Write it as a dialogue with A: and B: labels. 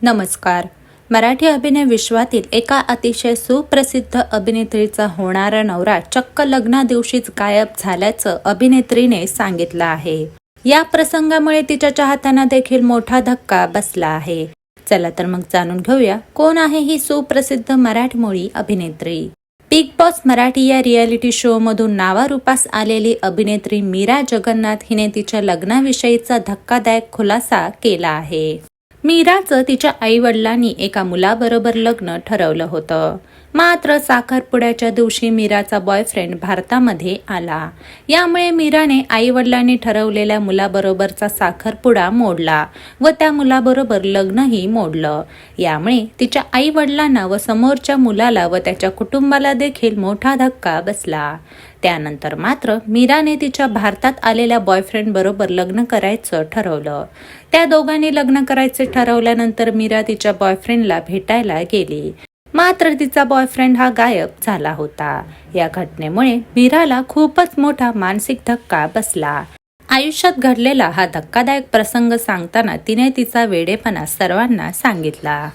A: नमस्कार. मराठी अभिनय विश्वातील एका अतिशय सुप्रसिद्ध अभिनेत्रीचा होणारा नवरा चक्क लग्नादिवशीच गायब झाल्याचं अभिनेत्रीने सांगितलं आहे. या प्रसंगामुळे तिच्या चाहत्यांना देखील मोठा धक्का बसला आहे. चला तर मग जाणून घेऊया कोण आहे ही सुप्रसिद्ध मराठमोळी अभिनेत्री. बिग बॉस मराठी या रियालिटी शो मधून नावारूपास आलेली अभिनेत्री मीरा जगन्नाथ हिने तिच्या लग्नाविषयीचा धक्कादायक खुलासा केला आहे. मीराचं तिच्या आई-वडिलांनी एका मुलाबरोबर लग्न ठरवलं होतं. मात्र साखरपुड्याच्या दिवशी मीराचा बॉयफ्रेंड भारतामध्ये आला. यामुळे मीराने आई-वडिलांनी ठरवलेल्या मुलाबरोबरचा साखरपुडा मोडला व त्या मुलाबरोबर लग्नही मोडलं. यामुळे तिच्या आई-वडिलांना व समोरच्या मुलाला व त्याच्या कुटुंबाला देखील मोठा धक्का बसला. त्यानंतर मात्र मीराने तिच्या भारतात आलेल्या बॉयफ्रेंड बरोबर लग्न करायचं ठरवलं. त्या दोघांनी लग्न करायचे ठरवल्यानंतर मीरा तिच्या बॉयफ्रेंडला भेटायला गेली. मात्र तिचा बॉयफ्रेंड हा गायब झाला होता. या घटनेमुळे मीराला खूपच मोठा मानसिक धक्का बसला. आयुष्यात घडलेला हा धक्कादायक प्रसंग सांगताना तिने तिचा वेडेपणा सर्वांना सांगितला.